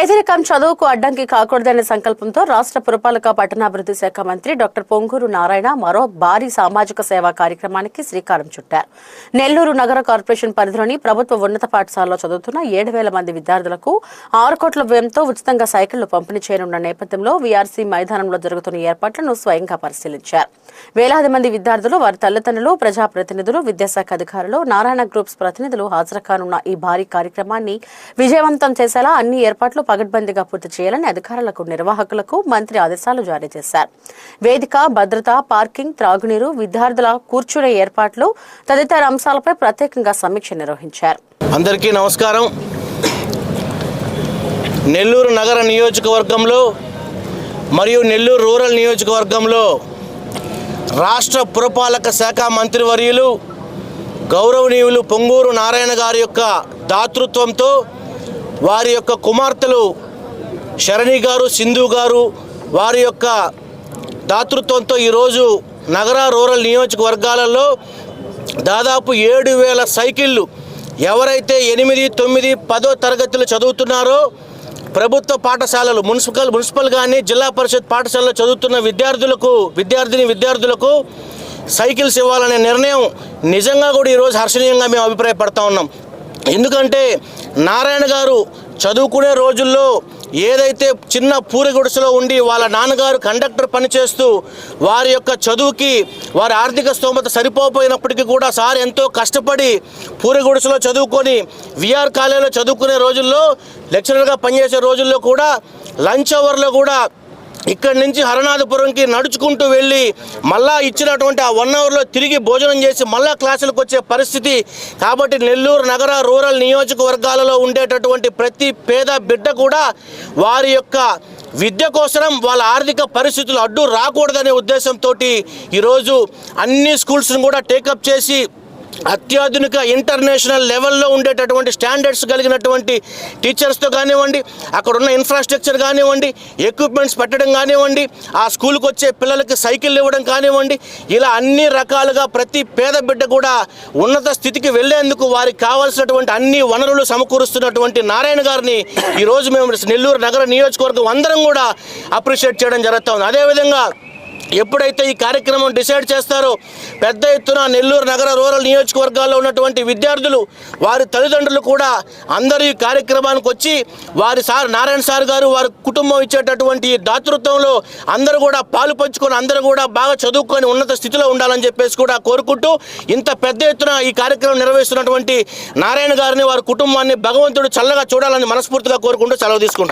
పేదరికం చదువుకు అడ్డంకి కాకూడదనే సంకల్పంతో రాష్ట్ర పురపాలక పట్టణాభివృద్ధి శాఖ మంత్రి డాక్టర్ పొంగూరు నారాయణ మరో భారీ సామాజిక సేవా కార్యక్రమానికి శ్రీకారం చుట్టారు. నెల్లూరు నగర కార్పొరేషన్ పరిధిలోని ప్రభుత్వ ఉన్నత పాఠశాలలో చదువుతున్న 7,000 మంది విద్యార్థులకు 6 కోట్ల వ్యయంతో ఉచితంగా సైకిళ్లు పంపిణీ చేయనున్న నేపథ్యంలో వీఆర్సీ మైదానంలో జరుగుతున్న ఏర్పాట్లను స్వయంగా పరిశీలించారు. వేలాది మంది విద్యార్థులు, వారి తల్లిదండ్రులు, ప్రజాప్రతినిధులు, విద్యాశాఖ అధికారులు, నారాయణ గ్రూప్స్ ప్రతినిధులు హాజరు కానున్న ఈ భారీ కార్యక్రమాన్ని విజయవంతం చేసేలా అన్ని ఏర్పాట్లు పగడ్బందీగా పూర్తి చేయాలని అధికారులకు, నిర్వాహకులకు మంత్రి ఆదేశాలు జారీ చేశారు. వేదిక, భద్రత, పార్కింగ్, త్రాగునీరు, విద్యార్థుల కూర్చునే ఏర్పాట్లు తదితర అంశాలపై ప్రత్యేకంగా సమీక్ష నిర్వహించారు. అందరికీ నమస్కారం. నెల్లూరు నగర నియోజకవర్గంలో మరియు నెల్లూరు రూరల్ నియోజకవర్గంలో రాష్ట్ర పురపాలక శాఖ మంత్రివర్యులు గౌరవనీయులు పొంగూరు నారాయణ గారి యొక్క దాతృత్వంతో వారి యొక్క కుమార్తెలు శరణి గారు, సింధు గారు వారి యొక్క దాతృత్వంతో ఈరోజు నగర రూరల్ నియోజకవర్గాలలో దాదాపు 7,000 సైకిళ్ళు ఎవరైతే 8, 9, 10వ తరగతులు చదువుతున్నారో ప్రభుత్వ పాఠశాలలు, మున్సిపల్ కానీ జిల్లా పరిషత్ పాఠశాలలో చదువుతున్న విద్యార్థులకు సైకిల్స్ ఇవ్వాలనే నిర్ణయం నిజంగా కూడా ఈరోజు హర్షణీయంగా మేము అభిప్రాయపడతా ఉన్నాం. ఎందుకంటే నారాయణ గారు చదువుకునే రోజుల్లో ఏదైతే చిన్న పూరి గుడిసెలో ఉండి వాళ్ళ నాన్నగారు కండక్టర్ పనిచేస్తూ వారి యొక్క చదువుకి వారి ఆర్థిక స్తోమత సరిపోయినప్పటికీ కూడా సార్ ఎంతో కష్టపడి పూరి గుడిసెలో చదువుకొని విఆర్ కాలేజీలో చదువుకునే రోజుల్లో లెక్చరర్గా పనిచేసే రోజుల్లో కూడా లంచ్ అవర్లో కూడా ఇక్కడి నుంచి హరనాథపురంకి నడుచుకుంటూ వెళ్ళి మళ్ళా ఇచ్చినటువంటి ఆ 1 అవర్లో తిరిగి భోజనం చేసి మళ్ళా క్లాసులకు వచ్చే పరిస్థితి. కాబట్టి నెల్లూరు నగర రూరల్ నియోజకవర్గాలలో ఉండేటటువంటి ప్రతి పేద బిడ్డ కూడా వారి యొక్క విద్య కోసం వాళ్ళ ఆర్థిక పరిస్థితులు అడ్డు రాకూడదనే ఉద్దేశంతో ఈరోజు అన్ని స్కూల్స్ను కూడా టేకప్ చేసి అత్యాధునిక ఇంటర్నేషనల్ లెవెల్లో ఉండేటటువంటి స్టాండర్డ్స్ కలిగినటువంటి టీచర్స్తో కానివ్వండి, అక్కడ ఉన్న ఇన్ఫ్రాస్ట్రక్చర్ కానివ్వండి, ఎక్విప్మెంట్స్ పెట్టడం కానివ్వండి, ఆ స్కూల్కి వచ్చే పిల్లలకి సైకిల్ ఇవ్వడం కానివ్వండి, ఇలా అన్ని రకాలుగా ప్రతి పేద బిడ్డ కూడా ఉన్నత స్థితికి వెళ్లేందుకు వారికి కావాల్సినటువంటి అన్ని వనరులు సమకూరుస్తున్నటువంటి నారాయణ గారిని ఈరోజు మేము నెల్లూరు నగర నియోజకవర్గం అందరం కూడా అప్రిషియేట్ చేయడం జరుగుతూ ఉంది. అదేవిధంగా ఎప్పుడైతే ఈ కార్యక్రమం డిసైడ్ చేస్తారో పెద్ద ఎత్తున నెల్లూరు నగర రూరల్ నియోజకవర్గాల్లో ఉన్నటువంటి విద్యార్థులు, వారి తల్లిదండ్రులు కూడా అందరూ ఈ కార్యక్రమానికి వచ్చి వారి నారాయణ సార్ గారు వారి కుటుంబం ఇచ్చేటటువంటి దాతృత్వంలో అందరూ కూడా పాలు పంచుకొని అందరూ కూడా బాగా చదువుకొని ఉన్నత స్థితిలో ఉండాలని చెప్పేసి కూడా కోరుకుంటూ, ఇంత పెద్ద ఎత్తున ఈ కార్యక్రమం నిర్వహిస్తున్నటువంటి నారాయణ గారిని, వారి కుటుంబాన్ని భగవంతుడు చల్లగా చూడాలని మనస్ఫూర్తిగా కోరుకుంటూ సెలవు తీసుకుంటాం.